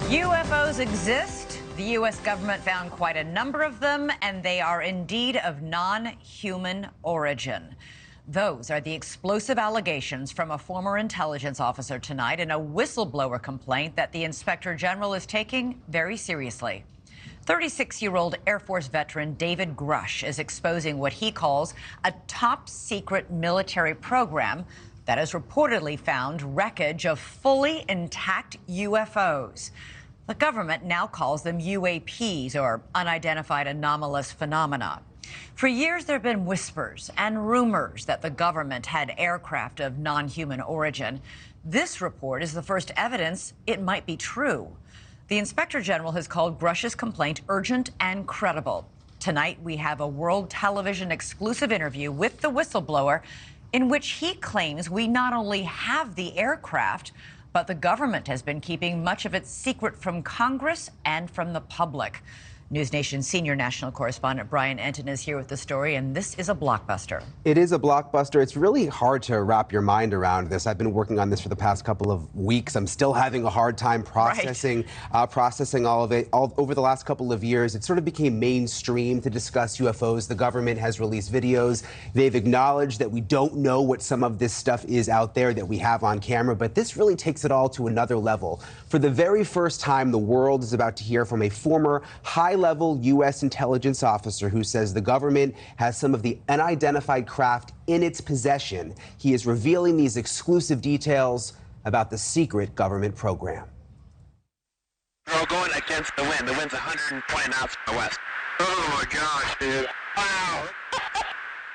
UFOs exist. The U.S. government found quite a number of them, and they are indeed of non-human origin. Those are the explosive allegations from a former intelligence officer tonight in a whistleblower complaint that the Inspector General is taking very seriously. 36-year-old Air Force veteran David Grusch is exposing what he calls a top-secret military program that has reportedly found wreckage of fully intact UFOs. The government now calls them UAPs, or unidentified anomalous phenomena. For years, there have been whispers and rumors that the government had aircraft of non-human origin. This report is the first evidence it might be true. The Inspector General has called Grusch's complaint urgent and credible. Tonight, we have a World Television exclusive interview with the whistleblower in which he claims we not only have the aircraft, but the government has been keeping much of it secret from Congress and from the public. News Nation's senior national correspondent Brian Enton is here with the story, and this is a blockbuster. It is a blockbuster. It's really hard to wrap your mind around this. I've been working on this for the past couple of weeks. I'm still having a hard time processing all of it. Over the last couple of years, it sort of became mainstream to discuss UFOs. The government has released videos. They've acknowledged that we don't know what some of this stuff is out there that we have on camera, but this really takes it all to another level. For the very first time, the world is about to hear from a former high-level U.S. intelligence officer who says the government has some of the unidentified craft in its possession. He is revealing these exclusive details about the secret government program. We're all going against the wind. The wind's 120 knots from the west. Oh my gosh, dude. Wow.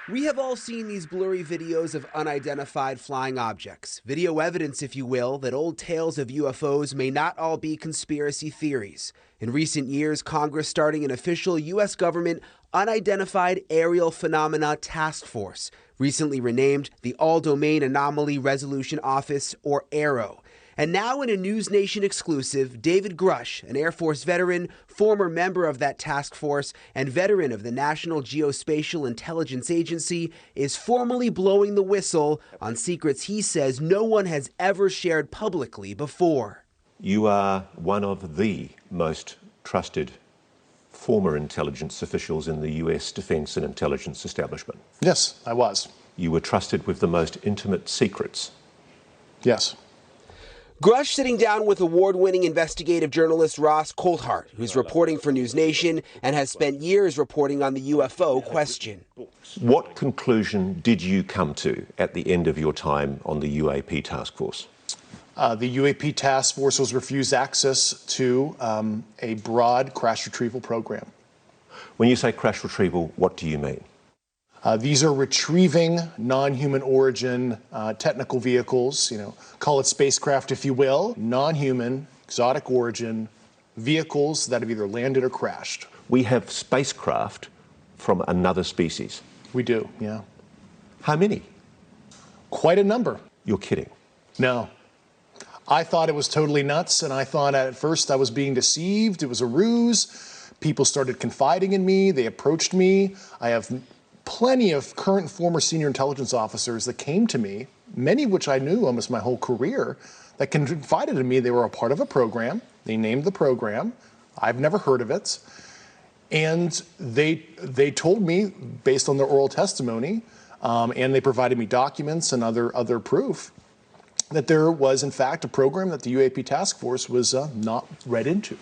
We have all seen these blurry videos of unidentified flying objects. Video evidence, if you will, that old tales of UFOs may not all be conspiracy theories. In recent years, Congress starting an official U.S. government Unidentified Aerial Phenomena Task Force, recently renamed the All-Domain Anomaly Resolution Office, or AARO. And now in a News Nation exclusive, David Grusch, an Air Force veteran, former member of that task force, and veteran of the National Geospatial Intelligence Agency, is formally blowing the whistle on secrets he says no one has ever shared publicly before. You are one of the most trusted former intelligence officials in the U.S. defense and intelligence establishment. Yes, I was. You were trusted with the most intimate secrets. Yes. Grusch sitting down with award-winning investigative journalist Ross Coulthart, who's reporting for News Nation and has spent years reporting on the UFO question. What conclusion did you come to at the end of your time on the UAP task force? The UAP task force was refused access to a broad crash retrieval program. When you say crash retrieval, what do you mean? These are retrieving non-human origin technical vehicles, call it spacecraft if you will, non-human, exotic origin vehicles that have either landed or crashed. We have spacecraft from another species. We do, yeah. How many? Quite a number. You're kidding. No. I thought it was totally nuts, and I thought at first I was being deceived. It was a ruse. People started confiding in me. They approached me. I have plenty of current and former senior intelligence officers that came to me, many of which I knew almost my whole career, that confided in me they were a part of a program. They named the program. I've never heard of it. And they told me, based on their oral testimony, and they provided me documents and other proof, that there was, in fact, a program that the UAP task force was not read into.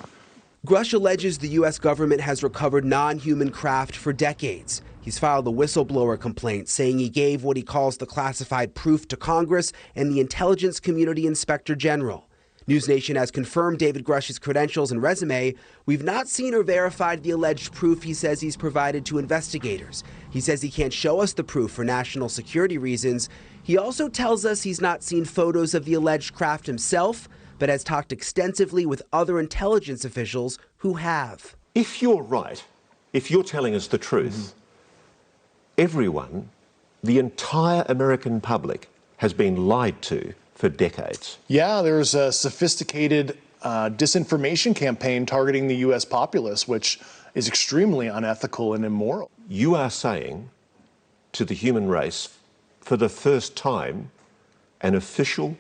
Grusch alleges the U.S. government has recovered non-human craft for decades. He's filed a whistleblower complaint saying he gave what he calls the classified proof to Congress and the intelligence community inspector general. News Nation has confirmed David Grusch's credentials and resume. We've not seen or verified the alleged proof he says he's provided to investigators. He says he can't show us the proof for national security reasons. He also tells us he's not seen photos of the alleged craft himself, but has talked extensively with other intelligence officials who have. If you're right, if you're telling us the truth, everyone, the entire American public, has been lied to for decades. Yeah, there's a sophisticated disinformation campaign targeting the U.S. populace, which is extremely unethical and immoral. You are saying to the human race, for the first time, an official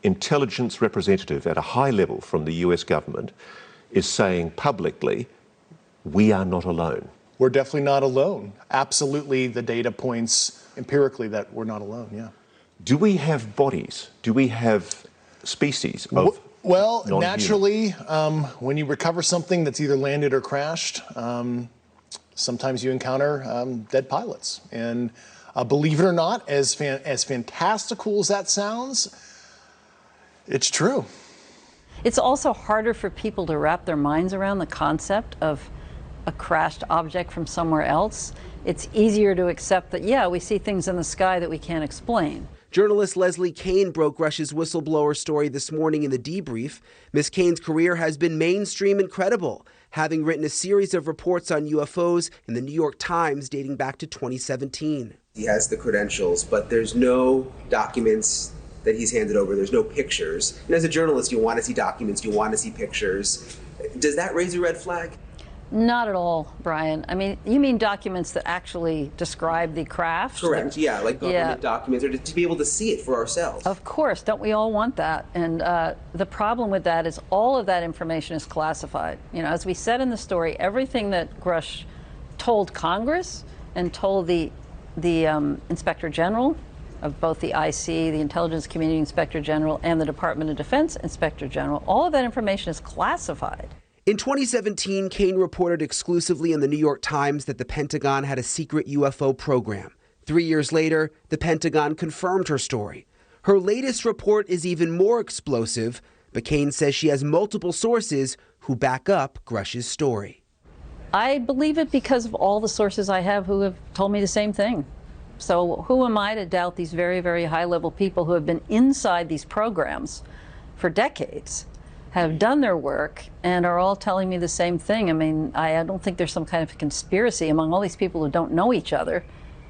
intelligence representative at a high level from the US government is saying publicly, we are not alone. We're definitely not alone. Absolutely, the data points empirically that we're not alone, yeah. Do we have bodies? Do we have species of Well, non-human? naturally, when you recover something that's either landed or crashed, sometimes you encounter dead pilots. And believe it or not, as fantastical as that sounds, it's true. It's also harder for people to wrap their minds around the concept of a crashed object from somewhere else. It's easier to accept that, yeah, we see things in the sky that we can't explain. Journalist Leslie Kean broke Grusch's whistleblower story this morning in the debrief. Ms. Kean's career has been mainstream and credible, having written a series of reports on UFOs in the New York Times dating back to 2017. He has the credentials, but there's no documents that he's handed over. There's no pictures. And as a journalist, you want to see documents, you want to see pictures. Does that raise a red flag? Not at all, Brian. I mean, you mean documents that actually describe the craft? Correct, yeah, like government documents, or to be able to see it for ourselves. Of course, don't we all want that? And the problem with that is all of that information is classified. You know, as we said in the story, everything that Grusch told Congress and told the Inspector General of both the IC, the Intelligence Community Inspector General, and the Department of Defense Inspector General, all of that information is classified. In 2017, Kean reported exclusively in the New York Times that the Pentagon had a secret UFO program. 3 years later, the Pentagon confirmed her story. Her latest report is even more explosive, but Kean says she has multiple sources who back up Grusch's story. I believe it because of all the sources I have who have told me the same thing. So who am I to doubt these very, very high-level people who have been inside these programs for decades, have done their work, and are all telling me the same thing? I mean, I don't think there's some kind of conspiracy among all these people who don't know each other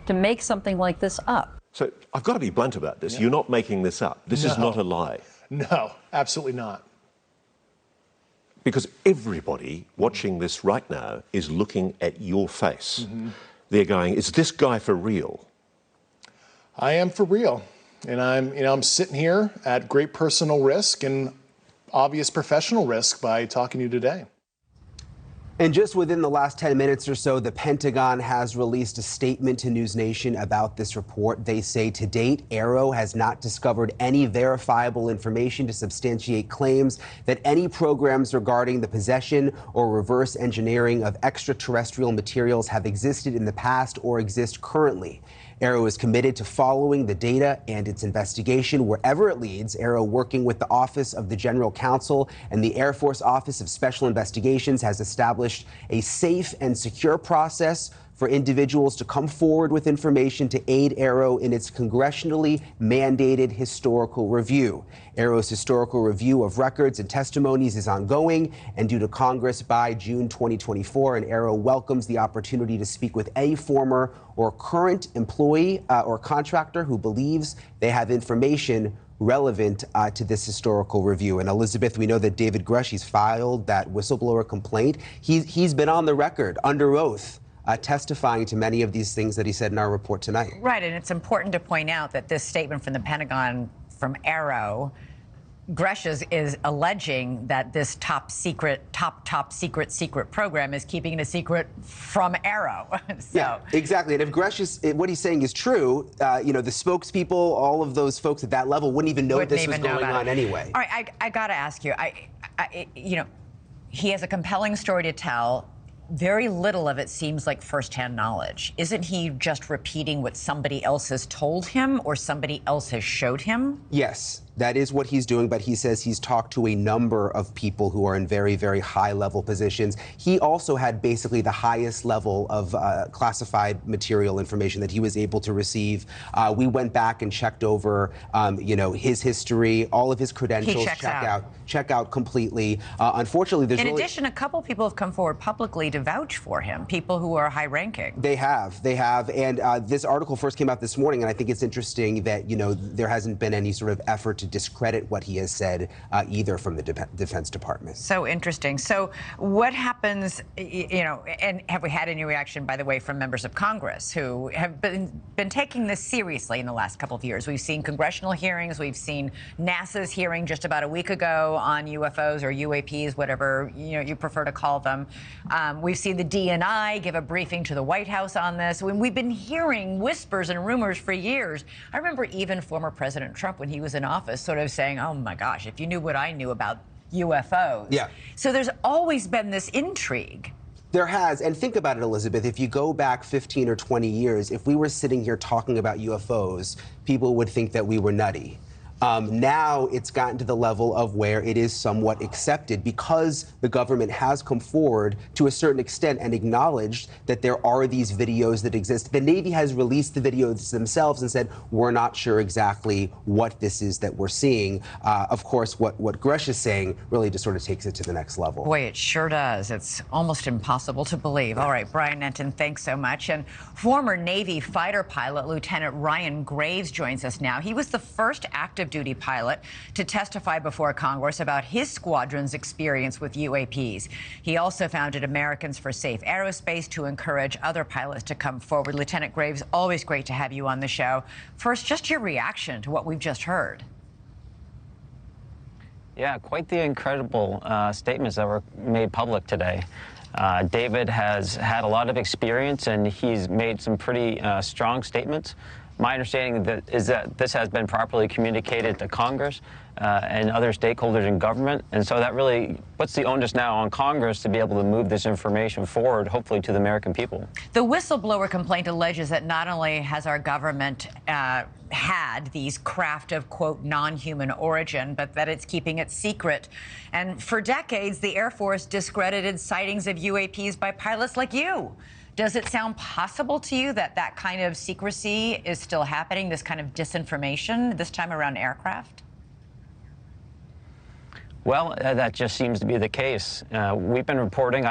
to make something like this up. So I've got to be blunt about this. You're not making this up. This is not a lie. No, absolutely not. Because everybody watching this right now is looking at your face. They're going, is this guy for real? I am for real. And I'm sitting here at great personal risk and obvious professional risk by talking to you today. And just within the last 10 minutes or so, the Pentagon has released a statement to News Nation about this report. They say to date, AARO has not discovered any verifiable information to substantiate claims that any programs regarding the possession or reverse engineering of extraterrestrial materials have existed in the past or exist currently. AARO is committed to following the data and its investigation wherever it leads. AARO, working with the Office of the General Counsel and the Air Force Office of Special Investigations, has established a safe and secure process for individuals to come forward with information to aid AARO in its congressionally mandated historical review. AARO's historical review of records and testimonies is ongoing and due to Congress by June 2024, and AARO welcomes the opportunity to speak with any former or current employee or contractor who believes they have information relevant to this historical review. And Elizabeth, we know that David Grusch, he's filed that whistleblower complaint. He's been on the record under oath testifying to many of these things that he said in our report tonight. Right, and it's important to point out that this statement from the Pentagon, from AARO, Grusch is alleging that this top secret program is keeping it a secret from AARO. So. Yeah, exactly. And if Grusch what he's saying is true, the spokespeople, all of those folks at that level wouldn't even know this was going on anyway. All right, I got to ask you, he has a compelling story to tell. Very little of it seems like firsthand knowledge. Isn't he just repeating what somebody else has told him or somebody else has showed him? Yes, that is what he's doing, but he says he's talked to a number of people who are in very, very high-level positions. He also had basically the highest level of classified material information that he was able to receive. We went back and checked over, his history, all of his credentials. Check out completely. Unfortunately, there's in addition, a couple people have come forward publicly to vouch for him, people who are high-ranking. They have, and this article first came out this morning, and I think it's interesting that, there hasn't been any sort of effort to discredit what he has said either from the Defense Department. So interesting. So what happens, you know, and have we had any reaction, by the way, from members of Congress who have been taking this seriously in the last couple of years? We've seen congressional hearings. We've seen NASA's hearing just about a week ago on UFOs or UAPs, whatever you prefer to call them. We've seen the DNI give a briefing to the White House on this. When we've been hearing whispers and rumors for years. I remember even former President Trump, when he was in office, sort of saying, oh my gosh, if you knew what I knew about UFOs. Yeah. So there's always been this intrigue. There has, and think about it, Elizabeth, if you go back 15 or 20 years, if we were sitting here talking about UFOs, people would think that we were nutty. Now it's gotten to the level of where it is somewhat accepted because the government has come forward to a certain extent and acknowledged that there are these videos that exist. The Navy has released the videos themselves and said, we're not sure exactly what this is that we're seeing. Of course, what Grusch is saying really just sort of takes it to the next level. Boy, it sure does. It's almost impossible to believe. All right, Brian Nenton, thanks so much. And former Navy fighter pilot Lieutenant Ryan Graves joins us now. He was the first active duty pilot to testify before Congress about his squadron's experience with UAPs. He also founded Americans for Safe Aerospace to encourage other pilots to come forward. Lieutenant Graves, always great to have you on the show. First, just your reaction to what we've just heard. Yeah, quite the incredible statements that were made public today. David has had a lot of experience and he's made some pretty strong statements. My understanding is that this has been properly communicated to Congress and other stakeholders in government, and so that really puts the onus now on Congress to be able to move this information forward, hopefully to the American people. The whistleblower complaint alleges that not only has our government had these craft of, quote, non-human origin, but that it's keeping it secret. And for decades, the Air Force discredited sightings of UAPs by pilots like you. Does it sound possible to you that that kind of secrecy is still happening, this kind of disinformation, this time around aircraft? Well, that just seems to be the case. I've been reporting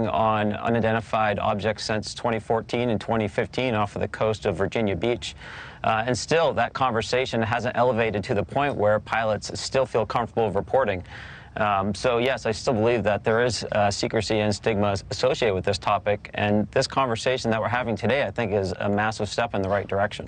on unidentified objects since 2014 and 2015 off of the coast of Virginia Beach. And still, that conversation hasn't elevated to the point where pilots still feel comfortable reporting. So yes, I still believe that there is secrecy and stigma associated with this topic, and this conversation that we're having today, I think, is a massive step in the right direction.